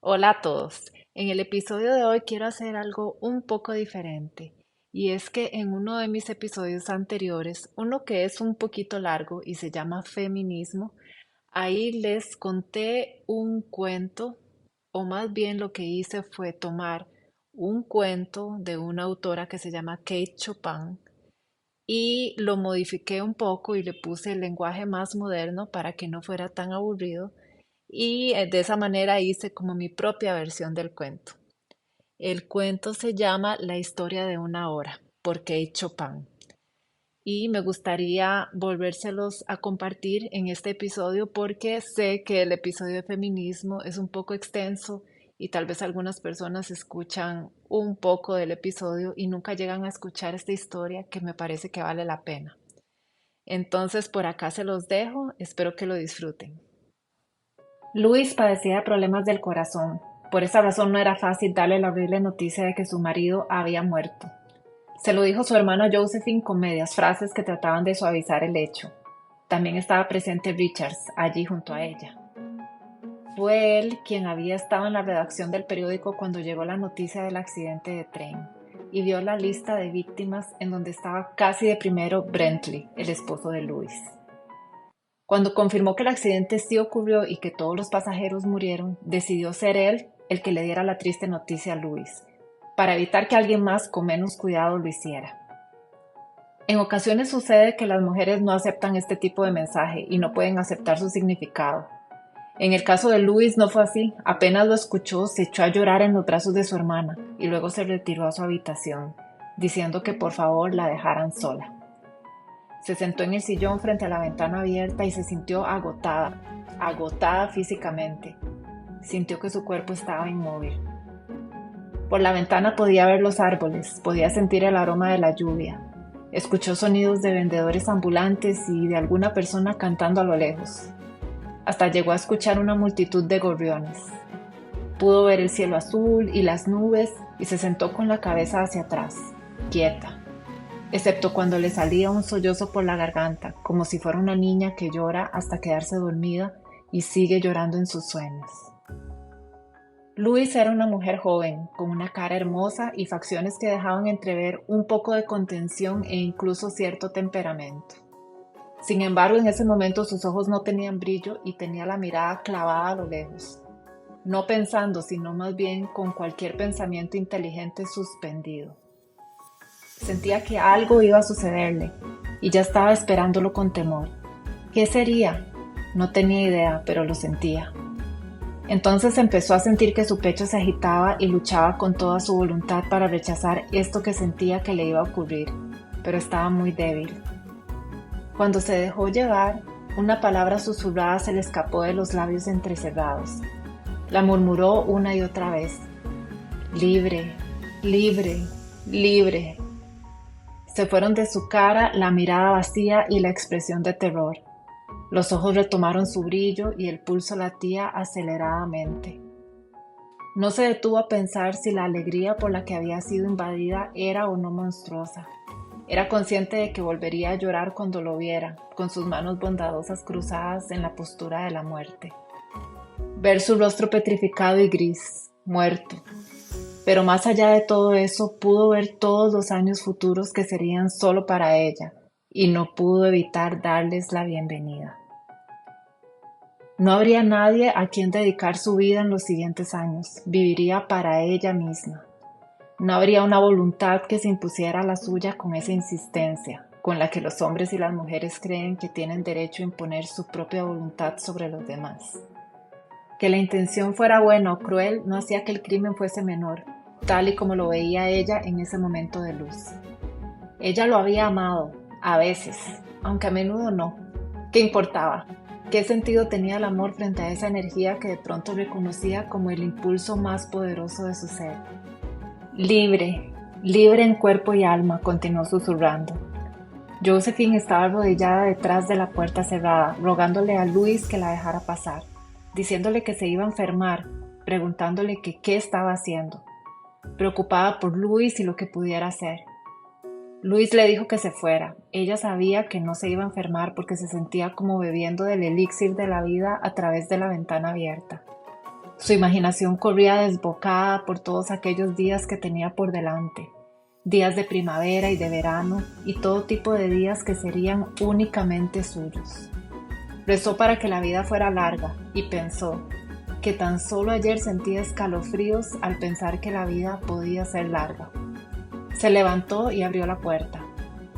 Hola a todos. En el episodio de hoy quiero hacer algo un poco diferente. Y es que en uno de mis episodios anteriores, uno que es un poquito largo y se llama Feminismo, ahí les conté un cuento, o más bien lo que hice fue tomar un cuento de una autora que se llama Kate Chopin y lo modifiqué un poco y le puse el lenguaje más moderno para que no fuera tan aburrido y de esa manera hice como mi propia versión del cuento. El cuento se llama La historia de una hora por Kate Chopin y me gustaría volvérselos a compartir en este episodio porque sé que el episodio de feminismo es un poco extenso y tal vez algunas personas escuchan un poco del episodio y nunca llegan a escuchar esta historia que me parece que vale la pena. Entonces por acá se los dejo, espero que lo disfruten. Luis padecía de problemas del corazón. Por esa razón no era fácil darle la horrible noticia de que su marido había muerto. Se lo dijo su hermana Josephine con medias frases que trataban de suavizar el hecho. También estaba presente Richards, allí junto a ella. Fue él quien había estado en la redacción del periódico cuando llegó la noticia del accidente de tren y vio la lista de víctimas en donde estaba casi de primero Brentley, el esposo de Louis. Cuando confirmó que el accidente sí ocurrió y que todos los pasajeros murieron, decidió ser él el que le diera la triste noticia a Louis, para evitar que alguien más con menos cuidado lo hiciera. En ocasiones sucede que las mujeres no aceptan este tipo de mensaje y no pueden aceptar su significado. En el caso de Louis no fue así, apenas lo escuchó, se echó a llorar en los brazos de su hermana y luego se retiró a su habitación, diciendo que por favor la dejaran sola. Se sentó en el sillón frente a la ventana abierta y se sintió agotada físicamente. Sintió que su cuerpo estaba inmóvil. Por la ventana podía ver los árboles, podía sentir el aroma de la lluvia. Escuchó sonidos de vendedores ambulantes y de alguna persona cantando a lo lejos. Hasta llegó a escuchar una multitud de gorriones. Pudo ver el cielo azul y las nubes y se sentó con la cabeza hacia atrás, quieta, excepto cuando le salía un sollozo por la garganta, como si fuera una niña que llora hasta quedarse dormida y sigue llorando en sus sueños. Louise era una mujer joven, con una cara hermosa y facciones que dejaban entrever un poco de contención e incluso cierto temperamento. Sin embargo, en ese momento sus ojos no tenían brillo y tenía la mirada clavada a lo lejos, no pensando, sino más bien con cualquier pensamiento inteligente suspendido. Sentía que algo iba a sucederle y ya estaba esperándolo con temor. ¿Qué sería? No tenía idea, pero lo sentía. Entonces empezó a sentir que su pecho se agitaba y luchaba con toda su voluntad para rechazar esto que sentía que le iba a ocurrir, pero estaba muy débil. Cuando se dejó llevar, una palabra susurrada se le escapó de los labios entrecerrados. La murmuró una y otra vez. Libre, libre, libre. Se fueron de su cara la mirada vacía y la expresión de terror. Los ojos retomaron su brillo y el pulso latía aceleradamente. No se detuvo a pensar si la alegría por la que había sido invadida era o no monstruosa. Era consciente de que volvería a llorar cuando lo viera, con sus manos bondadosas cruzadas en la postura de la muerte. Ver su rostro petrificado y gris, muerto. Pero más allá de todo eso, pudo ver todos los años futuros que serían solo para ella, y no pudo evitar darles la bienvenida. No habría nadie a quien dedicar su vida en los siguientes años, viviría para ella misma. No habría una voluntad que se impusiera a la suya con esa insistencia, con la que los hombres y las mujeres creen que tienen derecho a imponer su propia voluntad sobre los demás. Que la intención fuera buena o cruel no hacía que el crimen fuese menor, tal y como lo veía ella en ese momento de luz. Ella lo había amado, a veces, aunque a menudo no. ¿Qué importaba? ¿Qué sentido tenía el amor frente a esa energía que de pronto reconocía como el impulso más poderoso de su ser? Libre, libre en cuerpo y alma, continuó susurrando. Josephine estaba arrodillada detrás de la puerta cerrada, rogándole a Luis que la dejara pasar, diciéndole que se iba a enfermar, preguntándole que qué estaba haciendo, preocupada por Luis y lo que pudiera hacer. Luis le dijo que se fuera. Ella sabía que no se iba a enfermar porque se sentía como bebiendo del elixir de la vida a través de la ventana abierta. Su imaginación corría desbocada por todos aquellos días que tenía por delante, días de primavera y de verano y todo tipo de días que serían únicamente suyos. Rezó para que la vida fuera larga y pensó que tan solo ayer sentía escalofríos al pensar que la vida podía ser larga. Se levantó y abrió la puerta.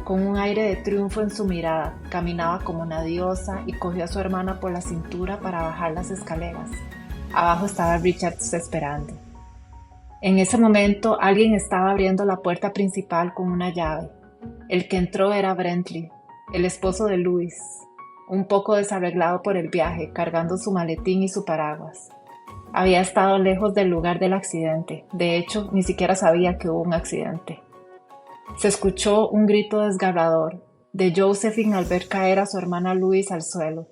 Con un aire de triunfo en su mirada, caminaba como una diosa y cogió a su hermana por la cintura para bajar las escaleras. Abajo estaba Richards esperando. En ese momento alguien estaba abriendo la puerta principal con una llave. El que entró era Bentley, el esposo de Louis, un poco desarreglado por el viaje, cargando su maletín y su paraguas. Había estado lejos del lugar del accidente. De hecho, ni siquiera sabía que hubo un accidente. Se escuchó un grito desgarrador de Josephine al ver caer a su hermana Louise al suelo,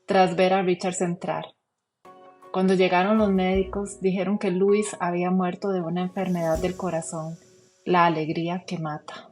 tras ver a Richards entrar. Cuando llegaron los médicos, dijeron que Louise había muerto de una enfermedad del corazón, la alegría que mata.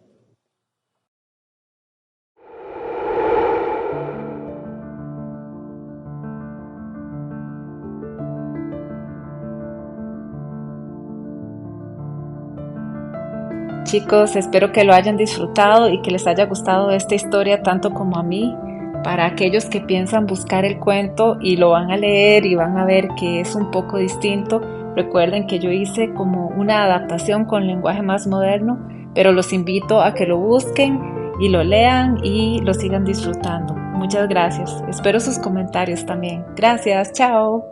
Chicos, espero que lo hayan disfrutado y que les haya gustado esta historia tanto como a mí. Para aquellos que piensan buscar el cuento y lo van a leer y van a ver que es un poco distinto, recuerden que yo hice como una adaptación con lenguaje más moderno, pero los invito a que lo busquen y lo lean y lo sigan disfrutando. Muchas gracias. Espero sus comentarios también. Gracias. Chao.